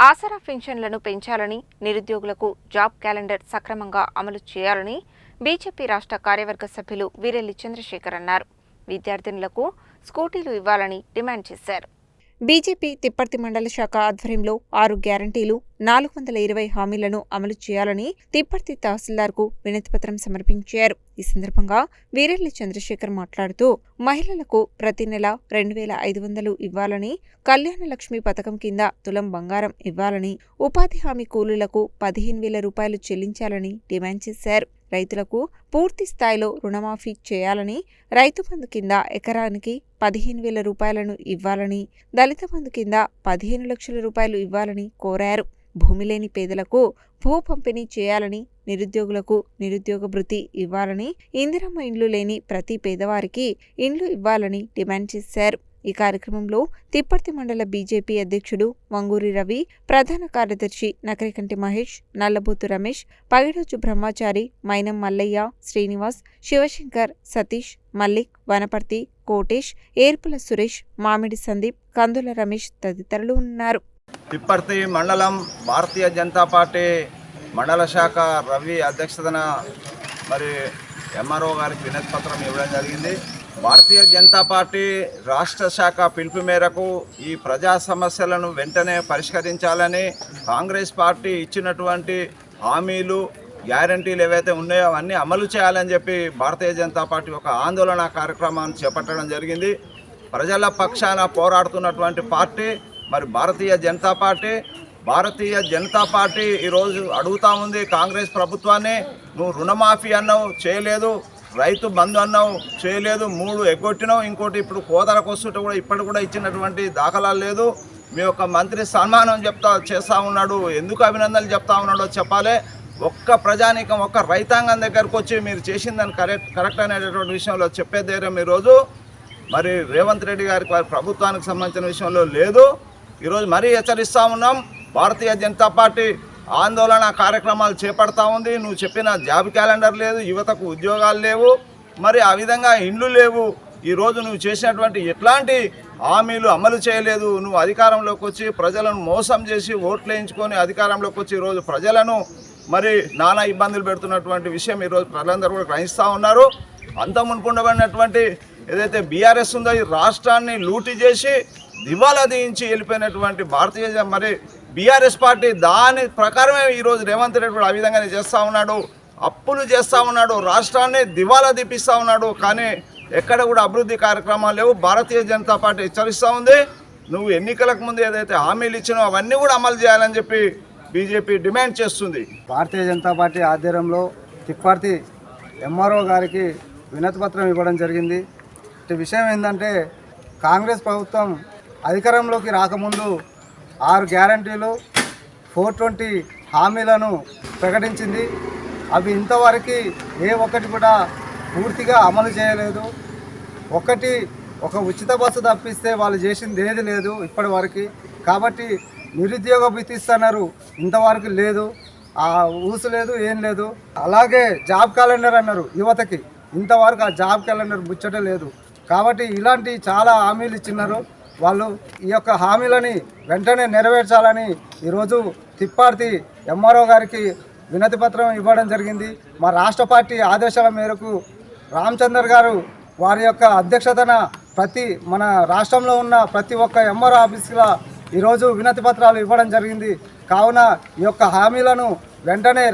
ఆసరా పెన్షన్లను పెంచాలని, నిరుద్యోగులకు జాబ్ క్యాలెండర్ సక్రమంగా అమలు చేయాలని బీజేపీ రాష్ట్ర కార్యవర్గ సభ్యులు వీరెల్లి చంద్రశేఖర్ అన్నారు. విద్యార్థినులకు స్కూటీలు ఇవ్వాలని డిమాండ్ చేశారు. బీజేపీ తిప్పర్తి మండల శాఖ ఆధ్వర్యంలో 6 గ్యారంటీలు, 420 హామీలను అమలు చేయాలని తిప్పర్తి తహసీల్దార్కు వినతిపత్రం సమర్పించారు. ఈ సందర్భంగా వీరెల్లి చంద్రశేఖర్ మాట్లాడుతూ, మహిళలకు ప్రతి నెల 2500 ఇవ్వాలని, కళ్యాణ లక్ష్మి పథకం కింద తులం బంగారం ఇవ్వాలని, ఉపాధి హామీ కూలీలకు 15,000 రూపాయలు చెల్లించాలని డిమాండ్ చేశారు. రైతులకు పూర్తి స్థాయిలో రుణమాఫీ చేయాలని, రైతు బంధు కింద ఎకరానికి 15,000 రూపాయలను ఇవ్వాలని, దళిత బంధు కింద 15 లక్షల రూపాయలు ఇవ్వాలని కోరారు. భూమి లేని పేదలకు భూ పంపిణీ చేయాలని, నిరుద్యోగులకు నిరుద్యోగ భృతి ఇవ్వాలని, ఇందిరమ్మ ఇండ్లు లేని ప్రతి పేదవారికి ఇండ్లు ఇవ్వాలని డిమాండ్ చేశారు. ఈ కార్యక్రమంలో తిప్పర్తి మండల బీజేపీ అధ్యక్షుడు వంగూరి రవి, ప్రధాన కార్యదర్శి నకరికంటి మహేష్, నల్లబోతు రమేష్, పగిడోజు బ్రహ్మచారి, మైనం మల్లయ్య, శ్రీనివాస్, శివశంకర్, సతీష్, మల్లిక్, వనపర్తి, కోటేష్, ఏర్పుల సురేష్, మామిడి సందీప్, కందుల రమేష్ తదితరులు ఉన్నారు. తిప్పర్తి మండలం భారతీయ జనతా పార్టీ మండల శాఖ రవి అధ్యక్షతన మరి ఎంఆర్ఓ గారికి వినతి పత్రం ఇవ్వడం జరిగింది. భారతీయ జనతా పార్టీ రాష్ట్ర శాఖ పిలుపు మేరకు ఈ ప్రజా సమస్యలను వెంటనే పరిష్కరించాలని, కాంగ్రెస్ పార్టీ ఇచ్చినటువంటి హామీలు, గ్యారంటీలు ఏవైతే ఉన్నాయో అవన్నీ అమలు చేయాలని చెప్పి భారతీయ జనతా పార్టీ ఒక ఆందోళన కార్యక్రమాన్ని చేపట్టడం జరిగింది. ప్రజల పక్షాన పోరాడుతున్నటువంటి పార్టీ మరి భారతీయ జనతా పార్టీ ఈరోజు అడుగుతూ ఉంది కాంగ్రెస్ ప్రభుత్వాన్ని, నువ్వు రుణమాఫీ అన్నావు చేయలేదు, రైతు బంధు అన్నావు చేయలేదు, 3 ఎగ్గొట్టినావు, ఇంకోటి ఇప్పుడు కోతలకు వస్తుంటే కూడా ఇప్పటి కూడా ఇచ్చినటువంటి దాఖలాలు లేదు. మీ యొక్క మంత్రి సన్మానం చేస్తూ ఉన్నాడు, ఎందుకు అభినందనలు చెప్తా ఉన్నాడో చెప్పాలి. ఒక్క ప్రజానీకం, ఒక్క రైతాంగం దగ్గరకు వచ్చి మీరు చేసిందని కరెక్ట్ అనేటటువంటి విషయంలో చెప్పే ధైర్యం ఈరోజు మరి రేవంత్ రెడ్డి గారికి వారి ప్రభుత్వానికి సంబంధించిన విషయంలో లేదు. ఈరోజు మరీ హెచ్చరిస్తూ ఉన్నాం, భారతీయ జనతా పార్టీ ఆందోళన కార్యక్రమాలు చేపడతా ఉంది. నువ్వు చెప్పిన జాబ్ క్యాలెండర్ లేదు, యువతకు ఉద్యోగాలు లేవు, మరి ఆ విధంగా ఇండ్లు లేవు. ఈరోజు నువ్వు చేసినటువంటి ఎట్లాంటి హామీలు అమలు చేయలేదు. నువ్వు అధికారంలోకి వచ్చి ప్రజలను మోసం చేసి ఓట్లు వేయించుకొని అధికారంలోకి వచ్చి ఈరోజు ప్రజలను మరి నానా ఇబ్బందులు పెడుతున్నటువంటి విషయం ఈరోజు ప్రజలందరూ కూడా గ్రహిస్తూ ఉన్నారు. అంత మునుపుండబడినటువంటి ఏదైతే బీఆర్ఎస్ ఉందో ఈ రాష్ట్రాన్ని లూటీ చేసి దివాలా తీయించి వెళ్ళిపోయినటువంటి భారతీయ మరి బీఆర్ఎస్ పార్టీ దాని ప్రకారమే ఈరోజు రేవంత్ రెడ్డి కూడా ఆ విధంగానే చేస్తూ ఉన్నాడు. అప్పులు చేస్తూ ఉన్నాడు, రాష్ట్రాన్ని దివాలా తీపిస్తూ ఉన్నాడు. కానీ ఎక్కడ కూడా అభివృద్ధి కార్యక్రమాలు లేవు. భారతీయ జనతా పార్టీ హెచ్చరిస్తూ ఉంది, నువ్వు ఎన్నికలకు ముందు ఏదైతే హామీలు ఇచ్చినావో అవన్నీ కూడా అమలు చేయాలని చెప్పి బీజేపీ డిమాండ్ చేస్తుంది. భారతీయ జనతా పార్టీ ఆధ్వర్యంలో తిప్పర్తి ఎంఆర్ఓ గారికి వినతి పత్రం ఇవ్వడం జరిగింది. విషయం ఏంటంటే, కాంగ్రెస్ ప్రభుత్వం అధికారంలోకి రాకముందు 6 గ్యారంటీలు, 420 హామీలను ప్రకటించింది. అవి ఇంతవరకు ఏ ఒక్కటి కూడా పూర్తిగా అమలు చేయలేదు. ఒక ఉచిత బస్సు తప్పిస్తే వాళ్ళు చేసింది ఏది లేదు ఇప్పటి వరకు. కాబట్టి నిరుద్యోగ భృతి ఇస్తున్నారు, ఇంతవరకు లేదు, ఆ ఊసు లేదు, ఏం లేదు. అలాగే జాబ్ క్యాలెండర్ అన్నారు యువతకి, ఇంతవరకు ఆ జాబ్ క్యాలెండర్ ముచ్చట లేదు. కాబట్టి ఇలాంటి చాలా హామీలు ఇచ్చినారు. వాళ్ళు ఈ యొక్క హామీలని వెంటనే నెరవేర్చాలని ఈరోజు తిప్పర్తి ఎంఆర్ఓ గారికి వినతి పత్రం ఇవ్వడం జరిగింది. మా రాష్ట్ర పార్టీ ఆదేశాల మేరకు రామచందర్ గారు వారి యొక్క అధ్యక్షతన మన రాష్ట్రంలో ఉన్న ప్రతి ఒక్క ఎంఆర్ఓ ఆఫీసులో ఈరోజు వినతి పత్రాలు ఇవ్వడం జరిగింది. కావున ఈ యొక్క హామీలను వెంటనే